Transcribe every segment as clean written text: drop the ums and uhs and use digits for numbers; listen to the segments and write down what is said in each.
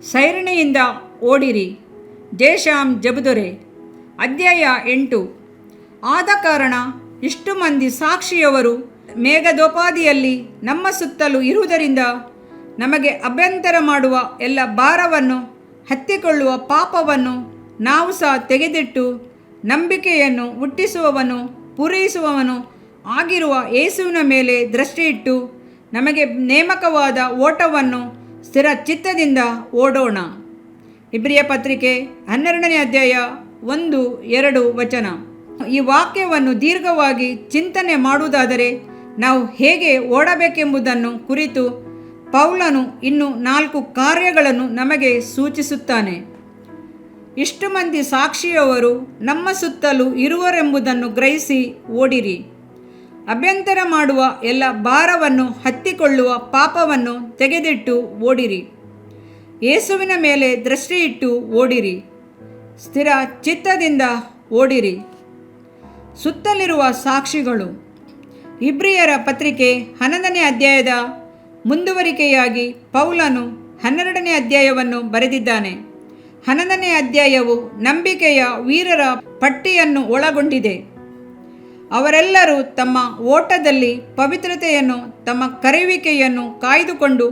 ಸೈರಣೆಯಿಂದ ಓಡಿರಿ. ಜೇಷಾಮ್ ಜಬುದೊರೆ. ಅಧ್ಯಾಯ 8. ಆದ ಕಾರಣ ಇಷ್ಟು ಮಂದಿ ಸಾಕ್ಷಿಯವರು ಮೇಘದೋಪಾದಿಯಲ್ಲಿ ನಮ್ಮ ಸುತ್ತಲೂ ಇರುವುದರಿಂದ ನಮಗೆ ಅಭ್ಯಂತರ ಮಾಡುವ ಎಲ್ಲ ಭಾರವನ್ನು ಹತ್ತಿಕೊಳ್ಳುವ ಪಾಪವನ್ನು ನಾವು ಸಹ ತೆಗೆದಿಟ್ಟು ನಂಬಿಕೆಯನ್ನು ಹುಟ್ಟಿಸುವವನು ಪೂರೈಸುವವನು ಆಗಿರುವ ಯೇಸುವಿನ ಮೇಲೆ ದೃಷ್ಟಿಯಿಟ್ಟು ನಮಗೆ ನೇಮಕವಾದ ಓಟವನ್ನು ಸ್ಥಿರ ಚಿತ್ತದಿಂದ ಓಡೋಣ. ಇಬ್ರಿಯ ಪತ್ರಿಕೆ 12ನೇ ಅಧ್ಯಾಯ 1-2 ವಚನ. ಈ ವಾಕ್ಯವನ್ನು ದೀರ್ಘವಾಗಿ ಚಿಂತನೆ ಮಾಡುವುದಾದರೆ ನಾವು ಹೇಗೆ ಓಡಬೇಕೆಂಬುದನ್ನು ಕುರಿತು ಪೌಲನು ಇನ್ನು 4 ಕಾರ್ಯಗಳನ್ನು ನಮಗೆ ಸೂಚಿಸುತ್ತಾನೆ. ಇಷ್ಟು ಮಂದಿ ಸಾಕ್ಷಿಯವರು ನಮ್ಮ ಸುತ್ತಲೂ ಇರುವರೆಂಬುದನ್ನು ಗ್ರಹಿಸಿ ಓಡಿರಿ. ಅಭ್ಯಂತರ ಮಾಡುವ ಎಲ್ಲ ಭಾರವನ್ನು ಹತ್ತಿಕೊಳ್ಳುವ ಪಾಪವನ್ನು ತೆಗೆದಿಟ್ಟು ಓಡಿರಿ. ಯೇಸುವಿನ ಮೇಲೆ ದೃಷ್ಟಿಯಿಟ್ಟು ಓಡಿರಿ. ಸ್ಥಿರ ಚಿತ್ತದಿಂದ ಓಡಿರಿ. ಸುತ್ತಲಿರುವ ಸಾಕ್ಷಿಗಳು. ಇಬ್ರಿಯರ ಪತ್ರಿಕೆ 11ನೇ ಅಧ್ಯಾಯದ ಮುಂದುವರಿಕೆಯಾಗಿ ಪೌಲನು 12ನೇ ಅಧ್ಯಾಯವನ್ನು ಬರೆದಿದ್ದಾನೆ. 11ನೇ ಅಧ್ಯಾಯವು ನಂಬಿಕೆಯ ವೀರರ ಪಟ್ಟಿಯನ್ನು ಒಳಗೊಂಡಿದೆ. ಅವರೆಲ್ಲರೂ ತಮ್ಮ ಓಟದಲ್ಲಿ ಪವಿತ್ರತೆಯನ್ನು, ತಮ್ಮ ಕರೆಯುವಿಕೆಯನ್ನು ಕಾಯ್ದುಕೊಂಡು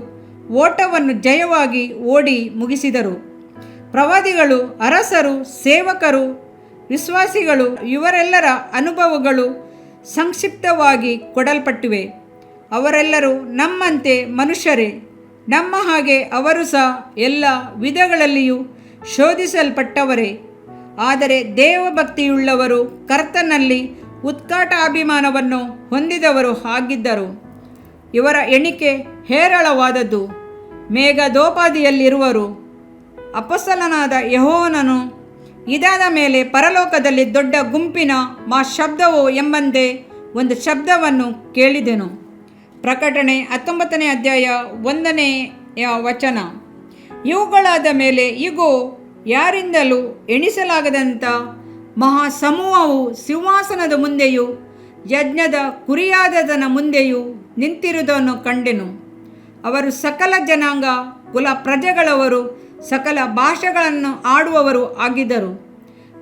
ಓಟವನ್ನು ಜಯವಾಗಿ ಓಡಿ ಮುಗಿಸಿದರು. ಪ್ರವಾದಿಗಳು, ಅರಸರು, ಸೇವಕರು, ವಿಶ್ವಾಸಿಗಳು ಇವರೆಲ್ಲರ ಅನುಭವಗಳು ಸಂಕ್ಷಿಪ್ತವಾಗಿ ಕೊಡಲ್ಪಟ್ಟಿವೆ. ಅವರೆಲ್ಲರೂ ನಮ್ಮಂತೆ ಮನುಷ್ಯರೇ. ನಮ್ಮ ಹಾಗೆ ಅವರು ಸಹ ಎಲ್ಲ ವಿಧಗಳಲ್ಲಿಯೂ ಶೋಧಿಸಲ್ಪಟ್ಟವರೇ. ಆದರೆ ದೇವಭಕ್ತಿಯುಳ್ಳವರು, ಕರ್ತನಲ್ಲಿ ಉತ್ಕಟಾಭಿಮಾನವನ್ನು ಹೊಂದಿದವರು ಆಗಿದ್ದರು. ಇವರ ಎಣಿಕೆ ಹೇರಳವಾದದ್ದು. ಮೇಘದೋಪಾದಿಯಲ್ಲಿರುವರು. ಅಪೊಸ್ತಲನಾದ ಯೋಹಾನನು ಇದಾದ ಮೇಲೆ ಪರಲೋಕದಲ್ಲಿ ದೊಡ್ಡ ಗುಂಪಿನ ಶಬ್ದವೋ ಎಂಬಂತೆ ಒಂದು ಶಬ್ದವನ್ನು ಕೇಳಿದೆನು. ಪ್ರಕಟಣೆ 19ನೇ ಅಧ್ಯಾಯ 1ನೇ ವಚನ. ಇವುಗಳಾದ ಮೇಲೆ ಇಗೋ, ಯಾರಿಂದಲೂ ಎಣಿಸಲಾಗದಂಥ ಮಹಾಸಮೂಹವು ಸಿಂಹಾಸನದ ಮುಂದೆಯೂ ಯಜ್ಞದ ಕುರಿಯಾದದನ ಮುಂದೆಯೂ ನಿಂತಿರುವುದನ್ನು ಕಂಡೆನು. ಅವರು ಸಕಲ ಜನಾಂಗ, ಕುಲ, ಪ್ರಜೆಗಳವರು, ಸಕಲ ಭಾಷೆಗಳನ್ನು ಆಡುವವರು ಆಗಿದ್ದರು.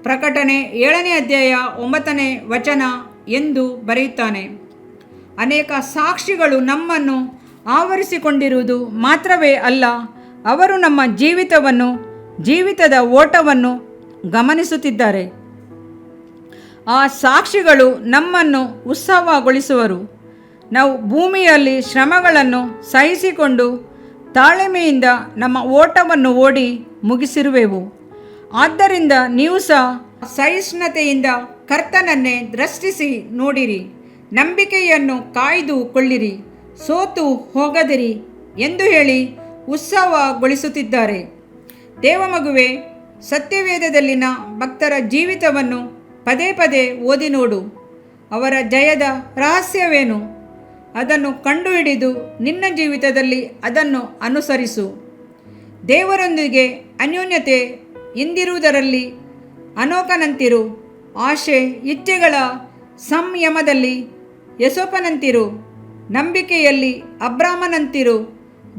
ಪ್ರಕಟಣೆ 7ನೇ ಅಧ್ಯಾಯ 9ನೇ ವಚನ ಎಂದು ಬರೆಯುತ್ತಾನೆ. ಅನೇಕ ಸಾಕ್ಷಿಗಳು ನಮ್ಮನ್ನು ಆವರಿಸಿಕೊಂಡಿರುವುದು ಮಾತ್ರವೇ ಅಲ್ಲ, ಅವರು ನಮ್ಮ ಜೀವಿತದ ಓಟವನ್ನು ಗಮನಿಸುತ್ತಿದ್ದಾರೆ. ಆ ಸಾಕ್ಷಿಗಳು ನಮ್ಮನ್ನು ಉತ್ಸಾಹಗೊಳಿಸುವರು. ನಾವು ಭೂಮಿಯಲ್ಲಿ ಶ್ರಮಗಳನ್ನು ಸಹಿಸಿಕೊಂಡು ತಾಳ್ಮೆಯಿಂದ ನಮ್ಮ ಓಟವನ್ನು ಓಡಿ ಮುಗಿಸಿರುವೆವು. ಆದ್ದರಿಂದ ನೀವು ಸಹ ಸಹಿಷ್ಣುತೆಯಿಂದ ಕರ್ತನನ್ನೇ ದೃಷ್ಟಿಸಿ ನೋಡಿರಿ. ನಂಬಿಕೆಯನ್ನು ಕಾಯ್ದುಕೊಳ್ಳಿರಿ, ಸೋತು ಹೋಗದಿರಿ ಎಂದು ಹೇಳಿ ಉತ್ಸಾಹಗೊಳಿಸುತ್ತಿದ್ದಾರೆ. ದೇವಮಗುವೆ, ಸತ್ಯವೇದದಲ್ಲಿನ ಭಕ್ತರ ಜೀವಿತವನ್ನು ಪದೇ ಪದೇ ಓದಿ ನೋಡು. ಅವರ ಜಯದ ರಹಸ್ಯವೇನು? ಅದನ್ನು ಕಂಡುಹಿಡಿದು ನಿನ್ನ ಜೀವಿತದಲ್ಲಿ ಅದನ್ನು ಅನುಸರಿಸು. ದೇವರೊಂದಿಗೆ ಅನ್ಯೋನ್ಯತೆ ಇಂದಿರುವುದರಲ್ಲಿ ಅನೋಕನಂತಿರು. ಆಶೆ ಇಚ್ಛೆಗಳ ಸಂಯಮದಲ್ಲಿ ಯೆಸೋಪನಂತಿರು. ನಂಬಿಕೆಯಲ್ಲಿ ಅಬ್ರಾಮನಂತಿರು.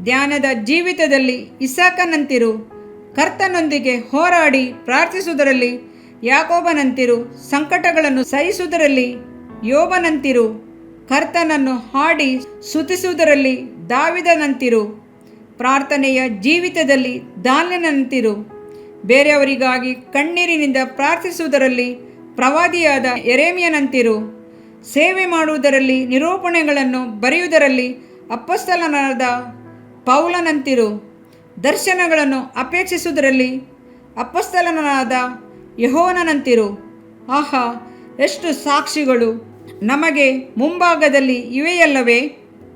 ಧ್ಯಾನದ ಜೀವಿತದಲ್ಲಿ ಇಸಾಕನಂತಿರು. ಕರ್ತನೊಂದಿಗೆ ಹೋರಾಡಿ ಪ್ರಾರ್ಥಿಸುವುದರಲ್ಲಿ ಯಾಕೋಬನಂತಿರು. ಸಂಕಟಗಳನ್ನು ಸಹಿಸುವುದರಲ್ಲಿ ಯೋಬನಂತಿರು. ಕರ್ತನನ್ನು ಹಾಡಿ ಸ್ತುತಿಸುವುದರಲ್ಲಿ ದಾವೀದನಂತಿರು. ಪ್ರಾರ್ಥನೆಯ ಜೀವಿತದಲ್ಲಿ ದಾನ್ಯನಂತಿರು. ಬೇರೆಯವರಿಗಾಗಿ ಕಣ್ಣೀರಿನಿಂದ ಪ್ರಾರ್ಥಿಸುವುದರಲ್ಲಿ ಪ್ರವಾದಿಯಾದ ಯೆರೆಮೀಯನಂತಿರು. ಸೇವೆ ಮಾಡುವುದರಲ್ಲಿ, ನಿರೂಪಣೆಗಳನ್ನು ಬರೆಯುವುದರಲ್ಲಿ ಅಪೊಸ್ತಲನಾದ ಪೌಲನಂತಿರು. ದರ್ಶನಗಳನ್ನು ಅಪೇಕ್ಷಿಸುವುದರಲ್ಲಿ ಅಪೊಸ್ತಲನಾದ ಯೋಹಾನನಂತಿರು. ಆಹಾ, ಎಷ್ಟು ಸಾಕ್ಷಿಗಳು ನಮಗೆ ಮುಂಭಾಗದಲ್ಲಿ ಇವೆಯಲ್ಲವೇ?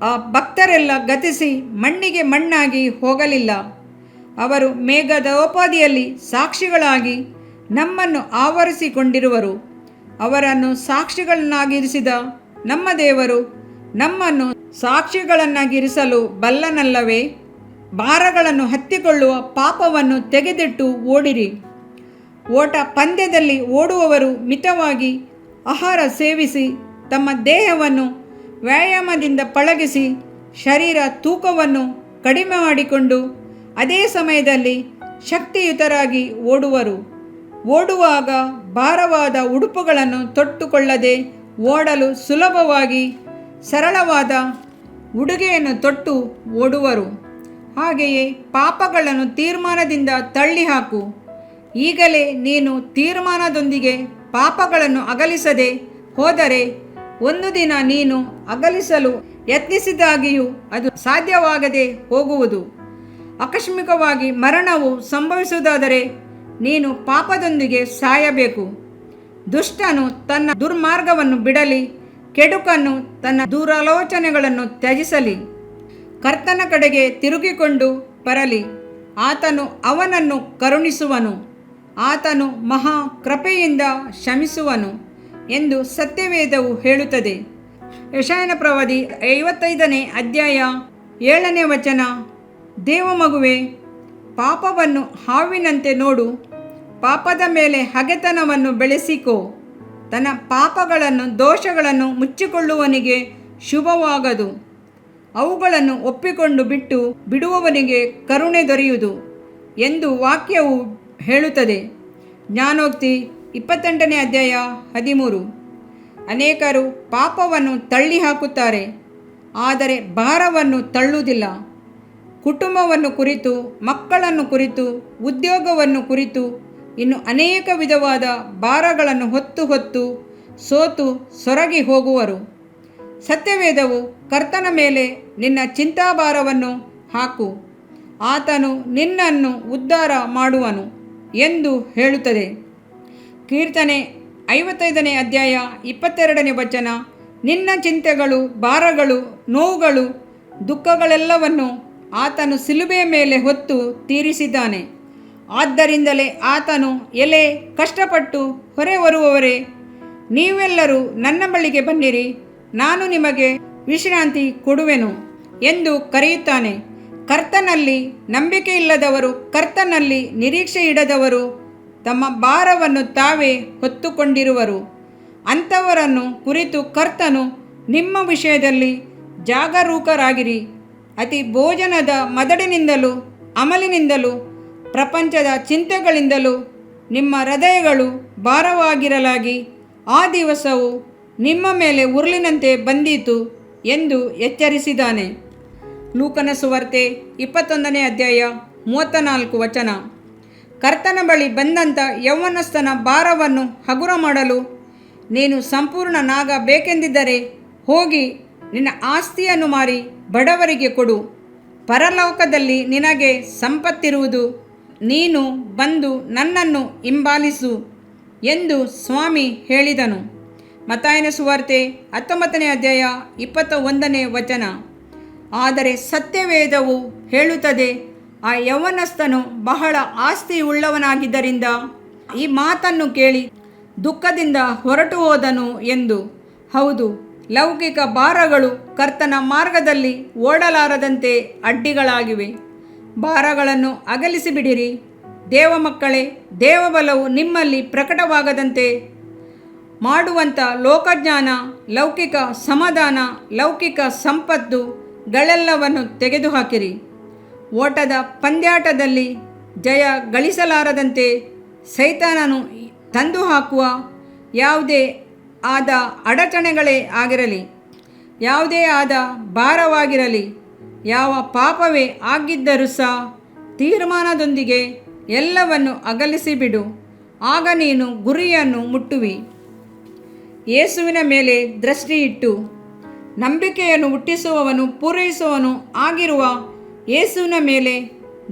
ಆ ಭಕ್ತರೆಲ್ಲ ಗತಿಸಿ ಮಣ್ಣಿಗೆ ಮಣ್ಣಾಗಿ ಹೋಗಲಿಲ್ಲ. ಅವರು ಮೇಘದೋಪಾದಿಯಲ್ಲಿ ಸಾಕ್ಷಿಗಳಾಗಿ ನಮ್ಮನ್ನು ಆವರಿಸಿಕೊಂಡಿರುವರು. ಅವರನ್ನು ಸಾಕ್ಷಿಗಳನ್ನಾಗಿರಿಸಿದ ನಮ್ಮ ದೇವರು ನಮ್ಮನ್ನು ಸಾಕ್ಷಿಗಳನ್ನಾಗಿರಿಸಲು ಬಲ್ಲನಲ್ಲವೇ? ಭಾರಗಳನ್ನು ಹತ್ತಿಕೊಳ್ಳುವ ಪಾಪವನ್ನು ತೆಗೆದಿಟ್ಟು ಓಡಿರಿ. ಓಟ ಪಂದ್ಯದಲ್ಲಿ ಓಡುವವರು ಮಿತವಾಗಿ ಆಹಾರ ಸೇವಿಸಿ ತಮ್ಮ ದೇಹವನ್ನು ವ್ಯಾಯಾಮದಿಂದ ಪಳಗಿಸಿ ಶರೀರ ತೂಕವನ್ನು ಕಡಿಮೆ ಮಾಡಿಕೊಂಡು ಅದೇ ಸಮಯದಲ್ಲಿ ಶಕ್ತಿಯುತರಾಗಿ ಓಡುವರು. ಓಡುವಾಗ ಭಾರವಾದ ಉಡುಪುಗಳನ್ನು ತೊಟ್ಟುಕೊಳ್ಳದೆ ಓಡಲು ಸುಲಭವಾಗಿ ಸರಳವಾದ ಉಡುಗೆಯನ್ನು ತೊಟ್ಟು ಓಡುವರು. ಹಾಗೆಯೇ ಪಾಪಗಳನ್ನು ತೀರ್ಮಾನದಿಂದ ತಳ್ಳಿಹಾಕು. ಈಗಲೇ ನೀನು ತೀರ್ಮಾನದೊಂದಿಗೆ ಪಾಪಗಳನ್ನು ಅಗಲಿಸದೆ ಹೋದರೆ ಒಂದು ದಿನ ನೀನು ಅಗಲಿಸಲು ಯತ್ನಿಸಿದಾಗಿಯೂ ಅದು ಸಾಧ್ಯವಾಗದೆ ಹೋಗುವುದು. ಆಕಸ್ಮಿಕವಾಗಿ ಮರಣವು ಸಂಭವಿಸುವುದಾದರೆ ನೀನು ಪಾಪದೊಂದಿಗೆ ಸಾಯಬೇಕು. ದುಷ್ಟನು ತನ್ನ ದುರ್ಮಾರ್ಗವನ್ನು ಬಿಡಲಿ, ಕೆಡುಕನ್ನು ತನ್ನ ದುರಾಲೋಚನೆಗಳನ್ನು ತ್ಯಜಿಸಲಿ. ಕರ್ತನ ಕಡೆಗೆ ತಿರುಗಿಕೊಂಡು ಬರಲಿ, ಆತನು ಅವನನ್ನು ಕರುಣಿಸುವನು, ಆತನು ಮಹಾ ಕೃಪೆಯಿಂದ ಕ್ಷಮಿಸುವನು ಎಂದು ಸತ್ಯವೇದವು ಹೇಳುತ್ತದೆ. ಯೆಶಾಯನ ಪ್ರವಾದಿ 55ನೇ ಅಧ್ಯಾಯ 7ನೇ ವಚನ. ದೇವಮಗುವೆ, ಪಾಪವನ್ನು ಹಾವಿನಂತೆ ನೋಡು, ಪಾಪದ ಮೇಲೆ ಹಗೆತನವನ್ನು ಬೆಳೆಸಿಕೋ. ತನ್ನ ಪಾಪಗಳನ್ನು ದೋಷಗಳನ್ನು ಮುಚ್ಚಿಕೊಳ್ಳುವವನಿಗೆ ಶುಭವಾಗದು, ಅವುಗಳನ್ನು ಒಪ್ಪಿಕೊಂಡು ಬಿಟ್ಟು ಬಿಡುವವನಿಗೆ ಕರುಣೆ ದೊರೆಯುವುದು ಎಂದು ವಾಕ್ಯವು ಹೇಳುತ್ತದೆ. ಜ್ಞಾನೋಕ್ತಿ 28ನೇ ಅಧ್ಯಾಯ 13. ಅನೇಕರು ಪಾಪವನ್ನು ತಳ್ಳಿ ಹಾಕುತ್ತಾರೆ, ಆದರೆ ಭಾರವನ್ನು ತಳ್ಳುವುದಿಲ್ಲ. ಕುಟುಂಬವನ್ನು ಕುರಿತು, ಮಕ್ಕಳನ್ನು ಕುರಿತು, ಉದ್ಯೋಗವನ್ನು ಕುರಿತು, ಇನ್ನು ಅನೇಕ ವಿಧವಾದ ಭಾರಗಳನ್ನು ಹೊತ್ತು ಸೋತು ಸೊರಗಿ ಹೋಗುವರು. ಸತ್ಯವೇದವು ಕರ್ತನ ಮೇಲೆ ನಿನ್ನ ಚಿಂತಾಭಾರವನ್ನು ಹಾಕು, ಆತನು ನಿನ್ನನ್ನು ಉದ್ಧಾರ ಮಾಡುವನು ಎಂದು ಹೇಳುತ್ತದೆ. ಕೀರ್ತನೆ 55ನೇ ಅಧ್ಯಾಯ 22ನೇ ವಚನ. ನಿನ್ನ ಚಿಂತೆಗಳು, ಭಾರಗಳು, ನೋವುಗಳು, ದುಃಖಗಳೆಲ್ಲವನ್ನು ಆತನು ಶಿಲುಬೆಯ ಮೇಲೆ ಹೊತ್ತು ತೀರಿಸಿದ್ದಾನೆ. ಆದ್ದರಿಂದಲೇ ಆತನು, ಎಲೆ ಕಷ್ಟಪಟ್ಟು ಹೊರೆ ಹೊರುವವರೇ, ನೀವೆಲ್ಲರೂ ನನ್ನ ಬಳಿಗೆ ಬನ್ನಿರಿ, ನಾನು ನಿಮಗೆ ವಿಶ್ರಾಂತಿ ಕೊಡುವೆನು ಎಂದು ಕರೆಯುತ್ತಾನೆ. ಕರ್ತನಲ್ಲಿ ನಂಬಿಕೆ ಇಲ್ಲದವರು, ಕರ್ತನಲ್ಲಿ ನಿರೀಕ್ಷೆ ಇಡದವರು ತಮ್ಮ ಭಾರವನ್ನು ತಾವೇ ಹೊತ್ತುಕೊಂಡಿರುವರು. ಅಂಥವರನ್ನು ಕುರಿತು ಕರ್ತನು, ನಿಮ್ಮ ವಿಷಯದಲ್ಲಿ ಜಾಗರೂಕರಾಗಿರಿ. ಅತಿ ಭೋಜನದ ಮದಡಿನಿಂದಲೂ ಅಮಲಿನಿಂದಲೂ ಪ್ರಪಂಚದ ಚಿಂತೆಗಳಿಂದಲೂ ನಿಮ್ಮ ಹೃದಯಗಳು ಭಾರವಾಗಿರಲಾಗಿ ಆ ದಿವಸವು ನಿಮ್ಮ ಮೇಲೆ ಉರುಳಿನಂತೆ ಬಂದೀತು ಎಂದು ಎಚ್ಚರಿಸಿದ್ದಾನೆ. ಲೂಕನ ಸುವಾರ್ತೆ 21ನೇ ಅಧ್ಯಾಯ 34 ವಚನ. ಕರ್ತನ ಬಳಿ ಬಂದಂಥ ಯೌವನಸ್ಥನ ಭಾರವನ್ನು ಹಗುರ ಮಾಡಲು ನೀನು ಸಂಪೂರ್ಣನಾಗಬೇಕೆಂದಿದ್ದರೆ ಹೋಗಿ ನಿನ್ನ ಆಸ್ತಿಯನ್ನು ಮಾರಿ ಬಡವರಿಗೆ ಕೊಡು, ಪರಲೋಕದಲ್ಲಿ ನಿನಗೆ ಸಂಪತ್ತಿರುವುದು. ನೀನು ಬಂದು ನನ್ನನ್ನು ಹಿಂಬಾಲಿಸು ಎಂದು ಸ್ವಾಮಿ ಹೇಳಿದನು. ಮತ್ತಾಯನ ಸುವಾರ್ತೆ 19ನೇ ಅಧ್ಯಾಯ 21ನೇ ವಚನ. ಆದರೆ ಸತ್ಯವೇದವು ಹೇಳುತ್ತದೆ, ಆ ಯೌವನಸ್ಥನು ಬಹಳ ಆಸ್ತಿಯುಳ್ಳವನಾಗಿದ್ದರಿಂದ ಈ ಮಾತನ್ನು ಕೇಳಿ ದುಃಖದಿಂದ ಹೊರಟು ಹೋದನು ಎಂದು. ಹೌದು, ಲೌಕಿಕ ಭಾರಗಳು ಕರ್ತನ ಮಾರ್ಗದಲ್ಲಿ ಓಡಲಾರದಂತೆ ಅಡ್ಡಿಗಳಾಗಿವೆ. ಭಾರಗಳನ್ನು ಅಗಲಿಸಿಬಿಡಿರಿ. ದೇವಮಕ್ಕಳೇ, ದೇವಬಲವು ನಿಮ್ಮಲ್ಲಿ ಪ್ರಕಟವಾಗದಂತೆ ಮಾಡುವಂಥ ಲೋಕಜ್ಞಾನ, ಲೌಕಿಕ ಸಮಾಧಾನ, ಲೌಕಿಕ ಸಂಪತ್ತುಗಳೆಲ್ಲವನ್ನು ತೆಗೆದುಹಾಕಿರಿ. ಓಟದ ಪಂದ್ಯಾಟದಲ್ಲಿ ಜಯ ಗಳಿಸಲಾರದಂತೆ ಸೈತಾನನು ತಂದು ಹಾಕುವ ಯಾವುದೇ ಆದ ಅಡಚಣೆಗಳೇ ಆಗಿರಲಿ, ಯಾವುದೇ ಆದ ಭಾರವಾಗಿರಲಿ, ಯಾವ ಪಾಪವೇ ಆಗಿದ್ದರೂ ಸಹ ತೀರ್ಮಾನದೊಂದಿಗೆ ಎಲ್ಲವನ್ನು ಅಗಲಿಸಿಬಿಡು. ಆಗ ನೀನು ಗುರಿಯನ್ನು ಮುಟ್ಟುವಿ. ಯೇಸುವಿನ ಮೇಲೆ ದೃಷ್ಟಿಯಿಟ್ಟು ನಂಬಿಕೆಯನ್ನು ಹುಟ್ಟಿಸುವವನು, ಪೂರೈಸುವವನು ಆಗಿರುವ ಯೇಸುವಿನ ಮೇಲೆ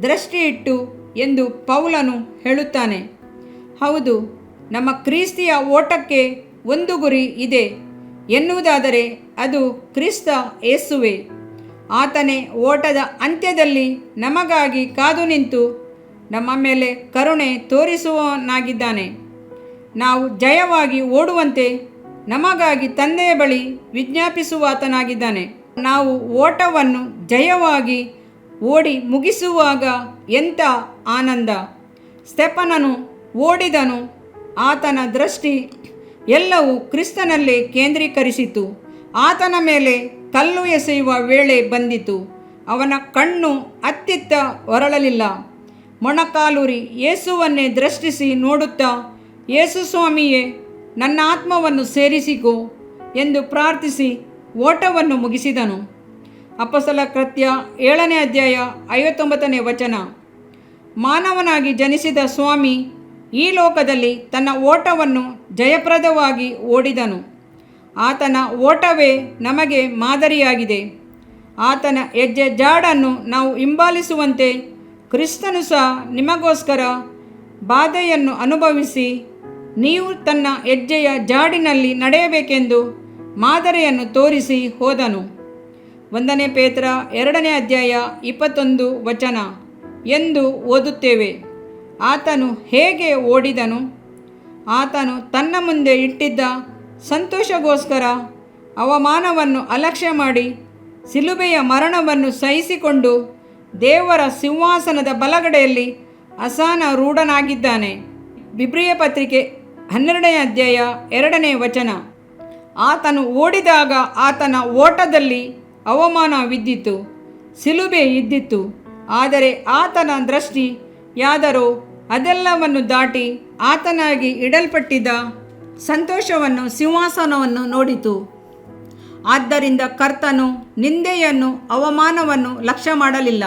ದೃಷ್ಟಿಯಿಟ್ಟು ಎಂದು ಪೌಲನು ಹೇಳುತ್ತಾನೆ. ಹೌದು, ನಮ್ಮ ಕ್ರಿಸ್ತಿಯ ಓಟಕ್ಕೆ ಒಂದು ಗುರಿ ಇದೆ ಎನ್ನುವುದಾದರೆ ಅದು ಕ್ರಿಸ್ತ ಯೇಸುವೇ. ಆತನೇ ಓಟದ ಅಂತ್ಯದಲ್ಲಿ ನಮಗಾಗಿ ಕಾದು ನಿಂತು ನಮ್ಮ ಮೇಲೆ ಕರುಣೆ ತೋರಿಸುವವನಾಗಿದ್ದಾನೆ. ನಾವು ಜಯವಾಗಿ ಓಡುವಂತೆ ನಮಗಾಗಿ ತಂದೆಯ ಬಳಿ ವಿಜ್ಞಾಪಿಸುವಾತನಾಗಿದ್ದಾನೆ. ನಾವು ಓಟವನ್ನು ಜಯವಾಗಿ ಓಡಿ ಮುಗಿಸುವಾಗ ಎಂಥ ಆನಂದ! ಸ್ತೆಫನನು ಓಡಿದನು, ಆತನ ದೃಷ್ಟಿ ಎಲ್ಲವೂ ಕ್ರಿಸ್ತನಲ್ಲೇ ಕೇಂದ್ರೀಕರಿಸಿತು. ಆತನ ಮೇಲೆ ಕಲ್ಲು ಎಸೆಯುವ ವೇಳೆ ಬಂದಿತು. ಅವನ ಕಣ್ಣು ಅತ್ತಿತ್ತ ಹೊರಳಲಿಲ್ಲ. ಮೊಣಕಾಲೂರಿ ಯೇಸುವನ್ನೇ ದೃಷ್ಟಿಸಿ ನೋಡುತ್ತಾ, ಯೇಸು ಸ್ವಾಮಿಯೇ, ನನ್ನ ಆತ್ಮವನ್ನು ಸೇರಿಸಿಕೋ ಎಂದು ಪ್ರಾರ್ಥಿಸಿ ಓಟವನ್ನು ಮುಗಿಸಿದನು. ಅಪೊಸ್ತಲರ ಕೃತ್ಯ 7ನೇ ಅಧ್ಯಾಯ 59ನೇ ವಚನ. ಮಾನವನಾಗಿ ಜನಿಸಿದ ಸ್ವಾಮಿ ಈ ಲೋಕದಲ್ಲಿ ತನ್ನ ಓಟವನ್ನು ಜಯಪ್ರದವಾಗಿ ಓಡಿದನು. ಆತನ ಓಟವೇ ನಮಗೆ ಮಾದರಿಯಾಗಿದೆ. ಆತನ ಹೆಜ್ಜೆ ಜಾಡನ್ನು ನಾವು ಹಿಂಬಾಲಿಸುವಂತೆ ಕ್ರಿಸ್ತನು ಸಹ ನಿಮಗೋಸ್ಕರ ಬಾಧೆಯನ್ನು ಅನುಭವಿಸಿ ನೀವು ತನ್ನ ಹೆಜ್ಜೆಯ ಜಾಡಿನಲ್ಲಿ ನಡೆಯಬೇಕೆಂದು ಮಾದರಿಯನ್ನು ತೋರಿಸಿ ಹೋದನು. 1 ಪೇತ್ರ 2ನೇ ಅಧ್ಯಾಯ 21 ವಚನ ಎಂದು ಓದುತ್ತೇವೆ. ಆತನು ಹೇಗೆ ಓಡಿದನು? ಆತನು ತನ್ನ ಮುಂದೆ ಇಟ್ಟಿದ್ದ ಸಂತೋಷಗೋಸ್ಕರ ಅವಮಾನವನ್ನು ಅಲಕ್ಷ್ಯ ಮಾಡಿ ಶಿಲುಬೆಯ ಮರಣವನ್ನು ಸಹಿಸಿಕೊಂಡು ದೇವರ ಸಿಂಹಾಸನದ ಬಲಗಡೆಯಲ್ಲಿ ಆಸನಾರೂಢನಾಗಿದ್ದಾನೆ. ಇಬ್ರಿಯ ಪತ್ರಿಕೆ 12ನೇ ಅಧ್ಯಾಯ 2ನೇ ವಚನ. ಆತನು ಓಡಿದಾಗ ಆತನ ಓಟದಲ್ಲಿ ಅವಮಾನವಿದ್ದಿತು, ಶಿಲುಬೆ ಇದ್ದಿತು. ಆದರೆ ಆತನ ದೃಷ್ಟಿಯಾದರೋ ಅದೆಲ್ಲವನ್ನು ದಾಟಿ ಆತನಾಗಿ ಇಡಲ್ಪಟ್ಟಿದ್ದ ಸಂತೋಷವನ್ನು, ಸಿಂಹಾಸನವನ್ನು ನೋಡಿತು. ಆದ್ದರಿಂದ ಕರ್ತನು ನಿಂದೆಯನ್ನು, ಅವಮಾನವನ್ನು ಲಕ್ಷ್ಯ ಮಾಡಲಿಲ್ಲ.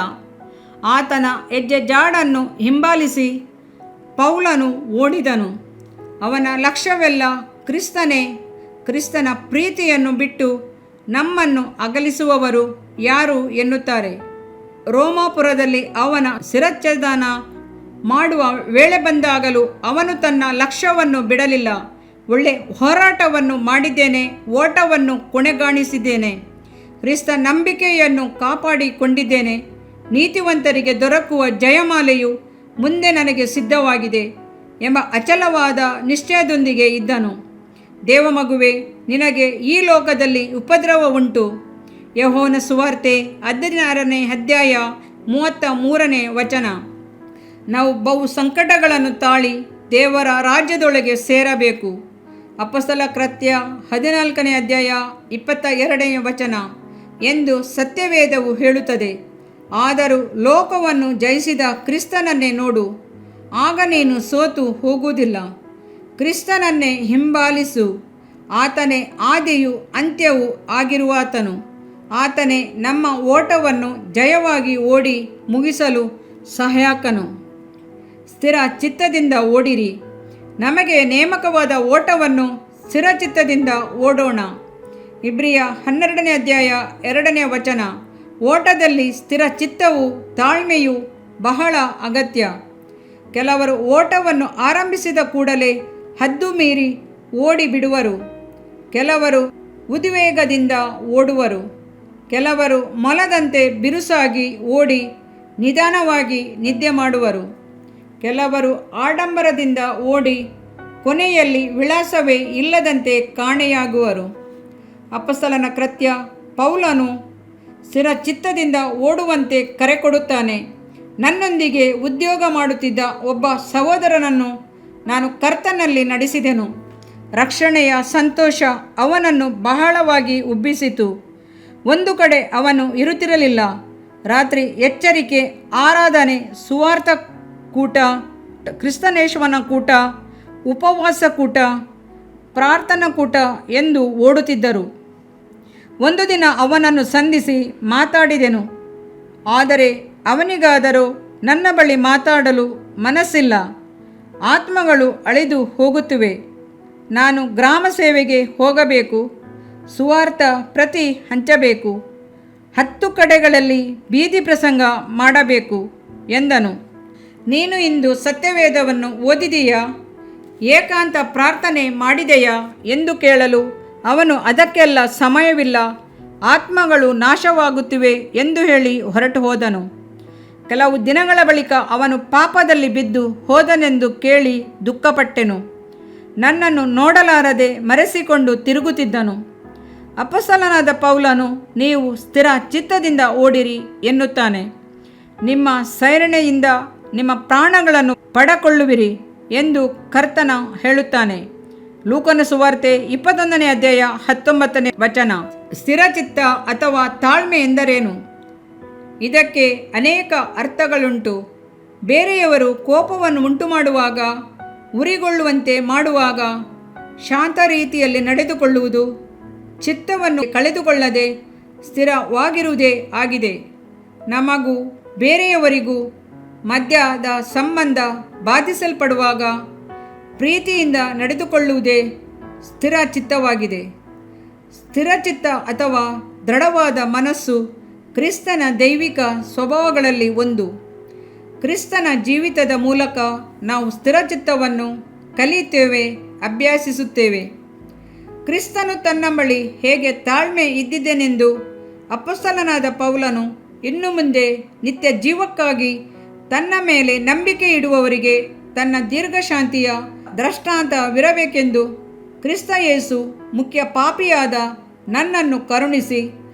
ಆತನ ಹೆಜ್ಜೆ ಜಾಡನ್ನು ಹಿಂಬಾಲಿಸಿ ಪೌಲನು ಓಡಿದನು. ಅವನ ಲಕ್ಷ್ಯವೆಲ್ಲ ಕ್ರಿಸ್ತನೇ. ಕ್ರಿಸ್ತನ ಪ್ರೀತಿಯನ್ನು ಬಿಟ್ಟು ನಮ್ಮನ್ನು ಅಗಲಿಸುವವರು ಯಾರು ಎನ್ನುತ್ತಾರೆ. ರೋಮಾಪುರದಲ್ಲಿ ಅವನ ಶಿರಚ್ಛೇದನ ಮಾಡುವ ವೇಳೆ ಬಂದಾಗಲೂ ಅವನು ತನ್ನ ಲಕ್ಷ್ಯವನ್ನು ಬಿಡಲಿಲ್ಲ. ಒಳ್ಳೆ ಹೋರಾಟವನ್ನು ಮಾಡಿದ್ದೇನೆ, ಓಟವನ್ನು ಕೊನೆಗಾಣಿಸಿದ್ದೇನೆ, ಕ್ರಿಸ್ತ ನಂಬಿಕೆಯನ್ನು ಕಾಪಾಡಿಕೊಂಡಿದ್ದೇನೆ, ನೀತಿವಂತರಿಗೆ ದೊರಕುವ ಜಯಮಾಲೆಯು ಮುಂದೆ ನನಗೆ ಸಿದ್ಧವಾಗಿದೆ ಎಂಬ ಅಚಲವಾದ ನಿಶ್ಚಯದೊಂದಿಗೆ ಇದ್ದನು. ದೇವಮಗುವೆ, ನಿನಗೆ ಈ ಲೋಕದಲ್ಲಿ ಉಪದ್ರವ ಉಂಟು. ಯೋಹನ ಸುವಾರ್ತೆ 16ನೇ ಅಧ್ಯಾಯ 33ನೇ ವಚನ. ನಾವು ಬಹು ಸಂಕಟಗಳನ್ನು ತಾಳಿ ದೇವರ ರಾಜ್ಯದೊಳಗೆ ಸೇರಬೇಕು. ಅಪೊಸ್ತಲರ ಕೃತ್ಯ 14ನೇ ಅಧ್ಯಾಯ 22ನೇ ವಚನ ಎಂದು ಸತ್ಯವೇದವು ಹೇಳುತ್ತದೆ. ಆದರೂ ಲೋಕವನ್ನು ಜಯಿಸಿದ ಕ್ರಿಸ್ತನನ್ನೇ ನೋಡು, ಆಗ ನೀನು ಸೋತು ಹೋಗುವುದಿಲ್ಲ. ಕ್ರಿಸ್ತನನ್ನೇ ಹಿಂಬಾಲಿಸು. ಆತನೇ ಆದಿಯೂ ಅಂತ್ಯವೂ ಆಗಿರುವಾತನು. ಆತನೇ ನಮ್ಮ ಓಟವನ್ನು ಜಯವಾಗಿ ಓಡಿ ಮುಗಿಸಲು ಸಹಾಯಕನು. ಸ್ಥಿರ ಚಿತ್ತದಿಂದ ಓಡಿರಿ. ನಮಗೆ ನೇಮಕವಾದ ಓಟವನ್ನು ಸ್ಥಿರಚಿತ್ತದಿಂದ ಓಡೋಣ. ಇಬ್ರಿಯ 12ನೇ ಅಧ್ಯಾಯ 2ನೇ ವಚನ. ಓಟದಲ್ಲಿ ಸ್ಥಿರ ಚಿತ್ತವು, ತಾಳ್ಮೆಯು ಬಹಳ ಅಗತ್ಯ. ಕೆಲವರು ಓಟವನ್ನು ಆರಂಭಿಸಿದ ಕೂಡಲೇ ಹದ್ದು ಮೀರಿ ಓಡಿ ಬಿಡುವರು. ಕೆಲವರು ಉದ್ವೇಗದಿಂದ ಓಡುವರು. ಕೆಲವರು ಮೊಲದಂತೆ ಬಿರುಸಾಗಿ ಓಡಿ ನಿಧಾನವಾಗಿ ನಿದ್ದೆ ಮಾಡುವರು. ಕೆಲವರು ಆಡಂಬರದಿಂದ ಓಡಿ ಕೊನೆಯಲ್ಲಿ ವಿಳಾಸವೇ ಇಲ್ಲದಂತೆ ಕಾಣೆಯಾಗುವರು. ಅಪೊಸ್ತಲನ ಕೃತ್ಯ ಪೌಲನು ಸ್ಥಿರ ಚಿತ್ತದಿಂದ ಓಡುವಂತೆ ಕರೆ ಕೊಡುತ್ತಾನೆ. ನನ್ನೊಂದಿಗೆ ಉದ್ಯೋಗ ಮಾಡುತ್ತಿದ್ದ ಒಬ್ಬ ಸಹೋದರನನ್ನು ನಾನು ಕರ್ತನಲ್ಲಿ ನಡೆಸಿದೆನು. ರಕ್ಷಣೆಯ ಸಂತೋಷ ಅವನನ್ನು ಬಹಳವಾಗಿ ಉಬ್ಬಿಸಿತು. ಒಂದು ಕಡೆ ಅವನು ಇರುತ್ತಿರಲಿಲ್ಲ. ರಾತ್ರಿ ಎಚ್ಚರಿಕೆ, ಆರಾಧನೆ, ಸುವಾರ್ಥ ಕೂಟ, ಕ್ರಿಸ್ತನೇಶ್ವರನ ಕೂಟ, ಉಪವಾಸ ಕೂಟ, ಪ್ರಾರ್ಥನಾ ಕೂಟ ಎಂದು ಓಡುತ್ತಿದ್ದರು. ಒಂದು ದಿನ ಅವನನ್ನು ಸಂಧಿಸಿ ಮಾತಾಡಿದೆನು. ಆದರೆ ಅವನಿಗಾದರೂ ನನ್ನ ಬಳಿ ಮಾತಾಡಲು ಮನಸ್ಸಿಲ್ಲ. ಆತ್ಮಗಳು ಅಳಿದು ಹೋಗುತ್ತಿವೆ. ನಾನು ಗ್ರಾಮ ಸೇವೆಗೆ ಹೋಗಬೇಕು, ಸುವಾರ್ಥ ಪ್ರತಿ ಹಂಚಬೇಕು, 10 ಕಡೆಗಳಲ್ಲಿ ಬೀದಿ ಪ್ರಸಂಗ ಮಾಡಬೇಕು ಎಂದನು. ನೀನು ಇಂದು ಸತ್ಯವೇದವನ್ನು ಓದಿದೆಯಾ, ಏಕಾಂತ ಪ್ರಾರ್ಥನೆ ಮಾಡಿದೆಯಾ ಎಂದು ಕೇಳಲು ಅವನು ಅದಕ್ಕೆಲ್ಲ ಸಮಯವಿಲ್ಲ, ಆತ್ಮಗಳು ನಾಶವಾಗುತ್ತಿವೆ ಎಂದು ಹೇಳಿ ಹೊರಟು ಹೋದನು. ಕೆಲವು ದಿನಗಳ ಬಳಿಕ ಅವನು ಪಾಪದಲ್ಲಿ ಬಿದ್ದು ಹೋದನೆಂದು ಕೇಳಿ ದುಃಖಪಟ್ಟೆನು. ನನ್ನನ್ನು ನೋಡಲಾರದೆ ಮರೆಸಿಕೊಂಡು ತಿರುಗುತ್ತಿದ್ದನು. ಅಪೊಸ್ತಲನಾದ ಪೌಲನು, ನೀವು ಸ್ಥಿರ ಚಿತ್ತದಿಂದ ಓಡಿರಿ ಎನ್ನುತ್ತಾನೆ. ನಿಮ್ಮ ಸೈರಣೆಯಿಂದ ನಿಮ್ಮ ಪ್ರಾಣಗಳನ್ನು ಪಡಕೊಳ್ಳುವಿರಿ ಎಂದು ಕರ್ತನ ಹೇಳುತ್ತಾನೆ. ಲೂಕನ ಸುವಾರ್ತೆ 21ನೇ ಅಧ್ಯಾಯ 19ನೇ ವಚನ. ಸ್ಥಿರಚಿತ್ತ ಅಥವಾ ತಾಳ್ಮೆ ಎಂದರೇನು? ಇದಕ್ಕೆ ಅನೇಕ ಅರ್ಥಗಳುಂಟು. ಬೇರೆಯವರು ಕೋಪವನ್ನು ಉಂಟು ಮಾಡುವಾಗ, ಉರಿಗೊಳ್ಳುವಂತೆ ಮಾಡುವಾಗ ಶಾಂತ ರೀತಿಯಲ್ಲಿ ನಡೆದುಕೊಳ್ಳುವುದು ಚಿತ್ತವನ್ನು ಕಳೆದುಕೊಳ್ಳದೆ ಸ್ಥಿರವಾಗಿರುವುದೇ ಆಗಿದೆ. ನಮಗೂ ಬೇರೆಯವರಿಗೂ ಮಧ್ಯದ ಸಂಬಂಧ ಬಾಧಿಸಲ್ಪಡುವಾಗ ಪ್ರೀತಿಯಿಂದ ನಡೆದುಕೊಳ್ಳುವುದೇ ಸ್ಥಿರ ಚಿತ್ತವಾಗಿದೆ. ಸ್ಥಿರಚಿತ್ತ ಅಥವಾ ದೃಢವಾದ ಮನಸ್ಸು ಕ್ರಿಸ್ತನ ದೈವಿಕ ಸ್ವಭಾವಗಳಲ್ಲಿ ಒಂದು. ಕ್ರಿಸ್ತನ ಜೀವಿತದ ಮೂಲಕ ನಾವು ಸ್ಥಿರಚಿತ್ತವನ್ನು ಕಲಿಯುತ್ತೇವೆ, ಅಭ್ಯಾಸಿಸುತ್ತೇವೆ. ಕ್ರಿಸ್ತನು ತನ್ನ ಬಳಿ ಹೇಗೆ ತಾಳ್ಮೆ ಇದ್ದಿದ್ದೇನೆಂದು ಅಪೊಸ್ತಲನಾದ ಪೌಲನು ಇನ್ನು ಮುಂದೆ ನಿತ್ಯ ಜೀವಕ್ಕಾಗಿ ತನ್ನ ಮೇಲೆ ನಂಬಿಕೆ ಇಡುವವರಿಗೆ ತನ್ನ ದೀರ್ಘಶಾಂತಿಯ ದೃಷ್ಟಾಂತವಿರಬೇಕೆಂದು ಕ್ರಿಸ್ತ ಯೇಸು ಮುಖ್ಯ ಪಾಪಿಯಾದ ನನ್ನನ್ನು ಕರುಣಿಸಿ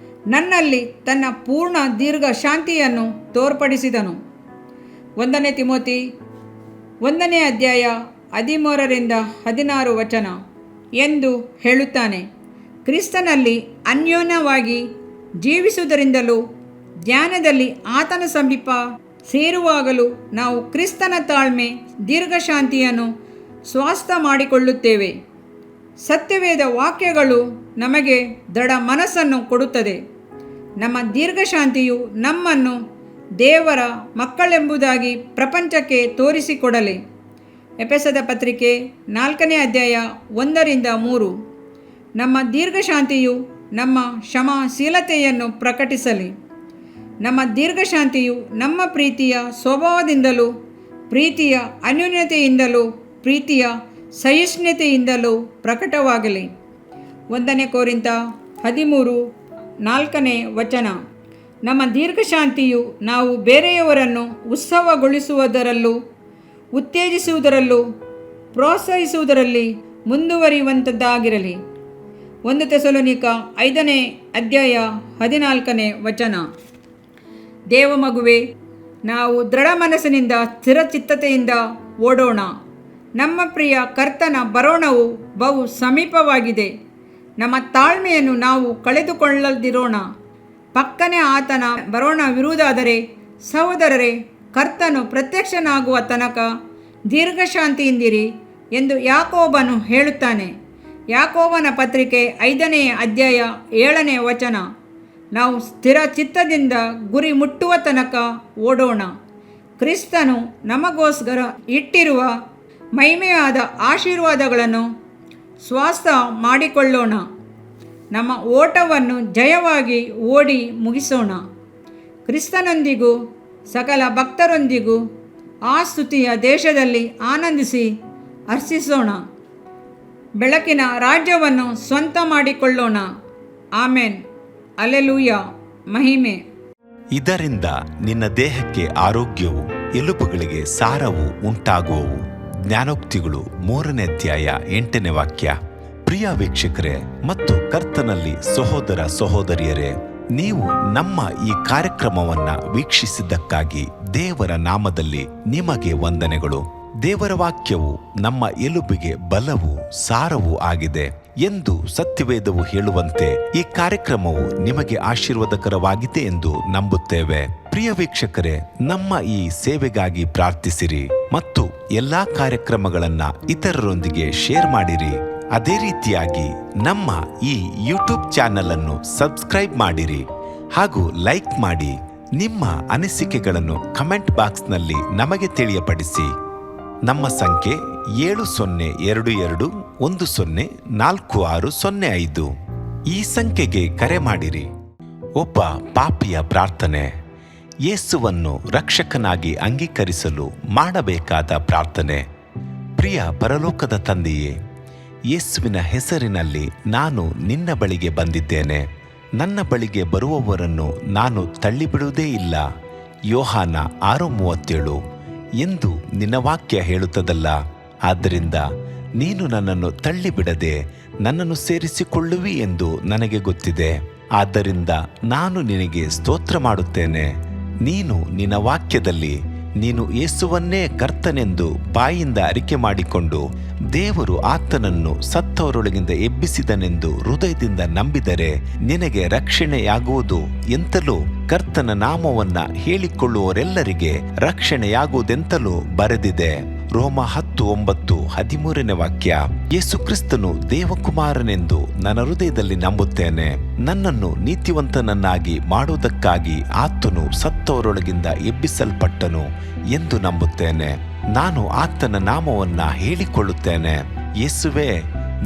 ನನ್ನಲ್ಲಿ ತನ್ನ ಪೂರ್ಣ ದೀರ್ಘ ಶಾಂತಿಯನ್ನು ತೋರ್ಪಡಿಸಿದನು. 1 ತಿಮೋತಿ 1ನೇ ಅಧ್ಯಾಯ 13-16 ಎಂದು ಹೇಳುತ್ತಾನೆ. ಕ್ರಿಸ್ತನಲ್ಲಿ ಅನ್ಯೋನ್ಯವಾಗಿ ಜೀವಿಸುವುದರಿಂದಲೂ ಧ್ಯಾನದಲ್ಲಿ ಆತನ ಸಮೀಪ ಸೇರುವಾಗಲೂ ನಾವು ಕ್ರಿಸ್ತನ ತಾಳ್ಮೆ ದೀರ್ಘಶಾಂತಿಯನ್ನು ಸ್ವಾಸ್ಥ ಮಾಡಿಕೊಳ್ಳುತ್ತೇವೆ. ಸತ್ಯವೇದ ವಾಕ್ಯಗಳು ನಮಗೆ ದೃಢ ಮನಸ್ಸನ್ನು ಕೊಡುತ್ತದೆ. ನಮ್ಮ ದೀರ್ಘಶಾಂತಿಯು ನಮ್ಮನ್ನು ದೇವರ ಮಕ್ಕಳೆಂಬುದಾಗಿ ಪ್ರಪಂಚಕ್ಕೆ ತೋರಿಸಿಕೊಡಲಿ. ಎಫೆಸದ ಪತ್ರಿಕೆ 4ನೇ ಅಧ್ಯಾಯ 1-3. ನಮ್ಮ ದೀರ್ಘಶಾಂತಿಯು ನಮ್ಮ ಕ್ಷಮಾಶೀಲತೆಯನ್ನು ಪ್ರಕಟಿಸಲಿ. ನಮ್ಮ ದೀರ್ಘಶಾಂತಿಯು ನಮ್ಮ ಪ್ರೀತಿಯ ಸ್ವಭಾವದಿಂದಲೂ ಪ್ರೀತಿಯ ಅನ್ಯೋನ್ಯತೆಯಿಂದಲೂ ಪ್ರೀತಿಯ ಸಹಿಷ್ಣುತೆಯಿಂದಲೂ ಪ್ರಕಟವಾಗಲಿ. 1 ಕೊರಿಂಥ 13:4. ನಮ್ಮ ದೀರ್ಘಶಾಂತಿಯು ನಾವು ಬೇರೆಯವರನ್ನು ಉತ್ಸವಗೊಳಿಸುವುದರಲ್ಲೂ ಉತ್ತೇಜಿಸುವುದರಲ್ಲೂ ಪ್ರೋತ್ಸಾಹಿಸುವುದರಲ್ಲಿ ಮುಂದುವರಿಯುವಂಥದ್ದಾಗಿರಲಿ. 1 ತೆಸಲೋನಿಕ 5ನೇ ಅಧ್ಯಾಯ 14. ದೇವಮಗುವೆ, ನಾವು ದೃಢ ಮನಸ್ಸಿನಿಂದ ಸ್ಥಿರಚಿತ್ತತೆಯಿಂದ ಓಡೋಣ. ನಮ್ಮ ಪ್ರಿಯ ಕರ್ತನ ಬರೋಣವು ಬಹು ಸಮೀಪವಾಗಿದೆ. ನಮ್ಮ ತಾಳ್ಮೆಯನ್ನು ನಾವು ಕಳೆದುಕೊಳ್ಳದಿರೋಣ. ಪಕ್ಕನೆ ಆತನ ಬರೋಣವಿರುವುದಾದರೆ ಸಹೋದರರೇ, ಕರ್ತನು ಪ್ರತ್ಯಕ್ಷನಾಗುವ ತನಕ ದೀರ್ಘಶಾಂತಿಯಿಂದಿರಿ ಎಂದು ಯಾಕೋಬನು ಹೇಳುತ್ತಾನೆ. ಯಾಕೋಬನ ಪತ್ರಿಕೆ 5ನೇ ಅಧ್ಯಾಯ 7. ನಾವು ಸ್ಥಿರ ಚಿತ್ತದಿಂದ ಗುರಿ ಮುಟ್ಟುವ ತನಕ ಓಡೋಣ. ಕ್ರಿಸ್ತನು ನಮಗೋಸ್ಕರ ಇಟ್ಟಿರುವ ಮಹಿಮೆಯಾದ ಆಶೀರ್ವಾದಗಳನ್ನು ಸ್ವಾಸ್ಥ ಮಾಡಿಕೊಳ್ಳೋಣ. ನಮ್ಮ ಓಟವನ್ನು ಜಯವಾಗಿ ಓಡಿ ಮುಗಿಸೋಣ. ಕ್ರಿಸ್ತನೊಂದಿಗೂ ಸಕಲ ಭಕ್ತರೊಂದಿಗೂ ಆ ಸ್ತುತಿಯ ದೇಶದಲ್ಲಿ ಆನಂದಿಸಿ ಹರ್ಷಿಸೋಣ. ಬೆಳಕಿನ ರಾಜ್ಯವನ್ನು ಸ್ವಂತ ಮಾಡಿಕೊಳ್ಳೋಣ. ಆಮೆನ್. ಅಲ್ಲೆಲೂಯ. ಮಹಿಮೆ. ಇದರಿಂದ ನಿನ್ನ ದೇಹಕ್ಕೆ ಆರೋಗ್ಯವು, ಎಲುಬುಗಳಿಗೆ ಸಾರವು ಉಂಟಾಗುವವು. ಜ್ಞಾನೋಕ್ತಿಗಳು 3ನೇ ಅಧ್ಯಾಯ 8ನೇ ವಾಕ್ಯ. ಪ್ರಿಯ ವೀಕ್ಷಕರೇ ಮತ್ತು ಕರ್ತನಲ್ಲಿ ಸಹೋದರ ಸಹೋದರಿಯರೇ, ನೀವು ನಮ್ಮ ಈ ಕಾರ್ಯಕ್ರಮವನ್ನ ವೀಕ್ಷಿಸಿದ್ದಕ್ಕಾಗಿ ದೇವರ ನಾಮದಲ್ಲಿ ನಿಮಗೆ ವಂದನೆಗಳು. ದೇವರ ವಾಕ್ಯವು ನಮ್ಮ ಎಲುಬಿಗೆ ಬಲವೂ ಸಾರವೂ ಆಗಿದೆ ಎಂದು ಸತ್ಯವೇದವು ಹೇಳುವಂತೆ ಈ ಕಾರ್ಯಕ್ರಮವು ನಿಮಗೆ ಆಶೀರ್ವಾದಕರವಾಗಿದೆ ಎಂದು ನಂಬುತ್ತೇವೆ. ಪ್ರಿಯ ವೀಕ್ಷಕರೇ, ನಮ್ಮ ಈ ಸೇವೆಗಾಗಿ ಪ್ರಾರ್ಥಿಸಿರಿ ಮತ್ತು ಎಲ್ಲಾ ಕಾರ್ಯಕ್ರಮಗಳನ್ನ ಇತರರೊಂದಿಗೆ ಶೇರ್ ಮಾಡಿರಿ. ಅದೇ ರೀತಿಯಾಗಿ ನಮ್ಮ ಈ ಯೂಟ್ಯೂಬ್ ಚಾನೆಲ್ ಅನ್ನು ಸಬ್ಸ್ಕ್ರೈಬ್ ಮಾಡಿರಿ ಹಾಗೂ ಲೈಕ್ ಮಾಡಿ. ನಿಮ್ಮ ಅನಿಸಿಕೆಗಳನ್ನು ಕಮೆಂಟ್ ಬಾಕ್ಸ್ನಲ್ಲಿ ನಮಗೆ ತಿಳಿಯಪಡಿಸಿ. ನಮ್ಮ ಸಂಖ್ಯೆ 7022104605. ಈ ಸಂಖ್ಯೆಗೆ ಕರೆ ಮಾಡಿರಿ. ಒಬ್ಬ ಪಾಪಿಯ ಪ್ರಾರ್ಥನೆ, ಯೇಸುವನ್ನು ರಕ್ಷಕನಾಗಿ ಅಂಗೀಕರಿಸಲು ಮಾಡಬೇಕಾದ ಪ್ರಾರ್ಥನೆ. ಪ್ರಿಯ ಪರಲೋಕದ ತಂದೆಯೇ, ಯೇಸುವಿನ ಹೆಸರಿನಲ್ಲಿ ನಾನು ನಿನ್ನ ಬಳಿಗೆ ಬಂದಿದ್ದೇನೆ. ನನ್ನ ಬಳಿಗೆ ಬರುವವರನ್ನು ನಾನು ತಳ್ಳಿಬಿಡುವುದೇ ಇಲ್ಲ. ಯೋಹಾನ 6:37 ಎಂದು ನಿನ್ನ ವಾಕ್ಯ ಹೇಳುತ್ತದಲ್ಲ. ಆದ್ದರಿಂದ ನೀನು ನನ್ನನ್ನು ತಳ್ಳಿಬಿಡದೆ ನನ್ನನ್ನು ಸೇರಿಸಿಕೊಳ್ಳುವಿ ಎಂದು ನನಗೆ ಗೊತ್ತಿದೆ. ಆದ್ದರಿಂದ ನಾನು ನಿನಗೆ ಸ್ತೋತ್ರ ಮಾಡುತ್ತೇನೆ. ನೀನು ನಿನ್ನ ವಾಕ್ಯದಲ್ಲಿ ನೀನು ಯೇಸುವನ್ನೇ ಕರ್ತನೆಂದು ಬಾಯಿಂದ ಅರಿಕೆ ಮಾಡಿಕೊಂಡು ದೇವರು ಆತನನ್ನು ಸತ್ತವರೊಳಗಿಂದ ಎಬ್ಬಿಸಿದನೆಂದು ಹೃದಯದಿಂದ ನಂಬಿದರೆ ನಿನಗೆ ರಕ್ಷಣೆಯಾಗುವುದು ಎಂತಲೂ ಕರ್ತನ ನಾಮವನ್ನ ಹೇಳಿಕೊಳ್ಳುವವರೆಲ್ಲರಿಗೆ ರಕ್ಷಣೆಯಾಗುವುದೆಂತಲೂ ಬರೆದಿದೆ. ರೋಮ 10:9-13 ವಾಕ್ಯ. ಯೇಸು ಕ್ರಿಸ್ತನು ದೇವಕುಮಾರನೆಂದು ನನ್ನ ಹೃದಯದಲ್ಲಿ ನಂಬುತ್ತೇನೆ. ನನ್ನನ್ನು ನೀತಿವಂತನನ್ನಾಗಿ ಮಾಡುವುದಕ್ಕಾಗಿ ಆತನು ಸತ್ತವರೊಳಗಿಂದ ಎಬ್ಬಿಸಲ್ಪಟ್ಟನು ಎಂದು ನಂಬುತ್ತೇನೆ. ನಾನು ಆತನ ನಾಮವನ್ನ ಹೇಳಿಕೊಳ್ಳುತ್ತೇನೆ. ಯೇಸುವೇ,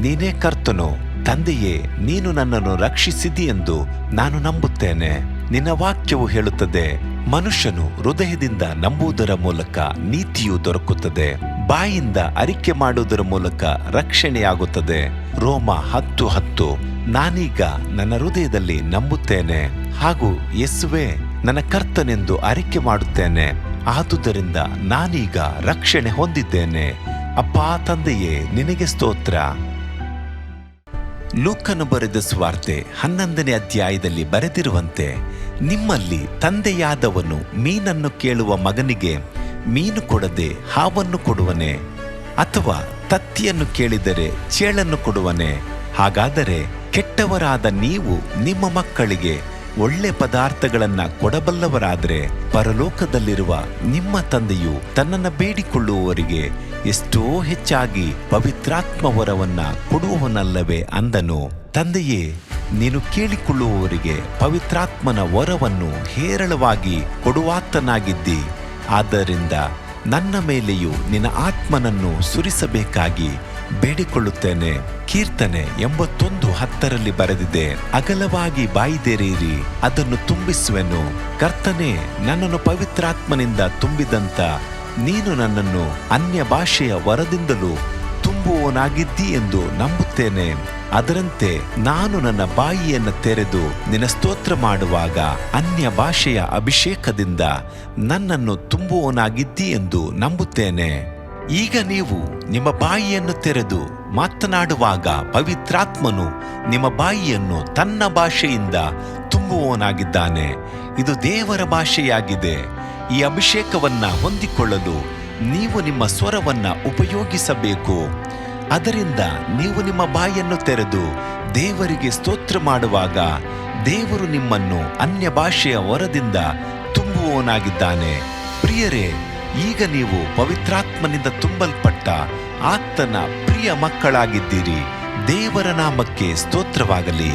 ನೀನೇ ಕರ್ತನು. ತಂದೆಯೇ, ನೀನು ನನ್ನನ್ನು ರಕ್ಷಿಸಿದಿ ಎಂದು ನಾನು ನಂಬುತ್ತೇನೆ. ನಿನ್ನ ವಾಕ್ಯವು ಹೇಳುತ್ತದೆ, ಮನುಷ್ಯನು ಹೃದಯದಿಂದ ನಂಬುವುದರ ಮೂಲಕ ನೀತಿಯು ದೊರಕುತ್ತದೆ, ಬಾಯಿಂದ ಅರಿಕೆ ಮಾಡುವುದರ ಮೂಲಕ ರಕ್ಷಣೆಯಾಗುತ್ತದೆ. ರೋಮ 10:10. ನಾನೀಗ ನನ್ನ ಹೃದಯದಲ್ಲಿ ನಂಬುತ್ತೇನೆ ಹಾಗೂ ಯೇಸುವೇ ನನ್ನ ಕರ್ತನೆಂದು ಅರಿಕೆ ಮಾಡುತ್ತೇನೆ. ಆದುದರಿಂದ ನಾನೀಗ ರಕ್ಷಣೆ ಹೊಂದಿದ್ದೇನೆ. ಅಪ್ಪಾ ತಂದೆಯೇ, ನಿನಗೆ ಸ್ತೋತ್ರ. ಲೂಕನು ಬರೆದ ಸುವಾರ್ತೆ 11ನೇ ಅಧ್ಯಾಯದಲ್ಲಿ ಬರೆದಿರುವಂತೆ, ನಿಮ್ಮಲ್ಲಿ ತಂದೆಯಾದವನು ಮೀನನ್ನು ಕೇಳುವ ಮಗನಿಗೆ ಮೀನು ಕೊಡದೆ ಹಾವನ್ನು ಕೊಡುವನೆ? ಅಥವಾ ತತ್ತಿಯನ್ನು ಕೇಳಿದರೆ ಚೇಳನ್ನು ಕೊಡುವನೆ? ಹಾಗಾದರೆ ಕೆಟ್ಟವರಾದ ನೀವು ನಿಮ್ಮ ಮಕ್ಕಳಿಗೆ ಒಳ್ಳೆ ಪದಾರ್ಥಗಳನ್ನ ಕೊಡಬಲ್ಲವರಾದರೆ ಪರಲೋಕದಲ್ಲಿರುವ ನಿಮ್ಮ ತಂದೆಯು ತನ್ನನ್ನು ಬೇಡಿಕೊಳ್ಳುವವರಿಗೆ ಎಷ್ಟೋ ಹೆಚ್ಚಾಗಿ ಪವಿತ್ರಾತ್ಮ ವರವನ್ನ ಕೊಡುವವನಲ್ಲವೇ ಅಂದನು. ತಂದೆಯೇ, ನೀನು ಕೇಳಿಕೊಳ್ಳುವವರಿಗೆ ಪವಿತ್ರಾತ್ಮನ ವರವನ್ನು ಹೇರಳವಾಗಿ ಕೊಡುವಾತನಾಗಿದ್ದಿ. ಆದ್ದರಿಂದ ನನ್ನ ಮೇಲೆಯೂ ನಿನ್ನ ಆತ್ಮನನ್ನು ಸುರಿಸಬೇಕಾಗಿ ಬೇಡಿಕೊಳ್ಳುತ್ತೇನೆ. ಕೀರ್ತನೆ 81:10 ಬರೆದಿದೆ, ಅಗಲವಾಗಿ ಬಾಯಿದೆರೆಯಿರಿ, ಅದನ್ನು ತುಂಬಿಸುವೆನು. ಕರ್ತನೇ, ನನ್ನನ್ನು ಪವಿತ್ರಾತ್ಮನಿಂದ ತುಂಬಿದಂತ ನೀನು ನನ್ನನ್ನು ಅನ್ಯ ಭಾಷೆಯ ವರದಿಂದಲೂ ತುಂಬುವವನಾಗಿದ್ದಿ ಎಂದು ನಂಬುತ್ತೇನೆ. ಅದರಂತೆ ನಾನು ನನ್ನ ಬಾಯಿಯನ್ನು ತೆರೆದು ನಿನ್ನ ಸ್ತೋತ್ರ ಮಾಡುವಾಗ ಅನ್ಯ ಭಾಷೆಯ ಅಭಿಷೇಕದಿಂದ ನನ್ನನ್ನು ತುಂಬುವವನಾಗಿದ್ದಿ ಎಂದು ನಂಬುತ್ತೇನೆ. ಈಗ ನೀವು ನಿಮ್ಮ ಬಾಯಿಯನ್ನು ತೆರೆದು ಮಾತನಾಡುವಾಗ ಪವಿತ್ರಾತ್ಮನು ನಿಮ್ಮ ಬಾಯಿಯನ್ನು ತನ್ನ ಭಾಷೆಯಿಂದ ತುಂಬುವವನಾಗಿದ್ದಾನೆ. ಇದು ದೇವರ ಭಾಷೆಯಾಗಿದೆ. ಈ ಅಭಿಷೇಕವನ್ನ ಹೊಂದಿಕೊಳ್ಳಲು ನೀವು ನಿಮ್ಮ ಸ್ವರವನ್ನ ಉಪಯೋಗಿಸಬೇಕು. ಅದರಿಂದ ನೀವು ನಿಮ್ಮ ಬಾಯನ್ನು ತೆರೆದು ದೇವರಿಗೆ ಸ್ತೋತ್ರ ಮಾಡುವಾಗ ದೇವರು ನಿಮ್ಮನ್ನು ಅನ್ಯ ಭಾಷೆಯ ವರದಿಂದ ತುಂಬುವವನಾಗಿದ್ದಾನೆ. ಪ್ರಿಯರೇ, ಈಗ ನೀವು ಪವಿತ್ರಾತ್ಮನಿಂದ ತುಂಬಲ್ಪಟ್ಟ ಆತನ ಪ್ರಿಯ ಮಕ್ಕಳಾಗಿದ್ದೀರಿ. ದೇವರ ನಾಮಕ್ಕೆ ಸ್ತೋತ್ರವಾಗಲಿ.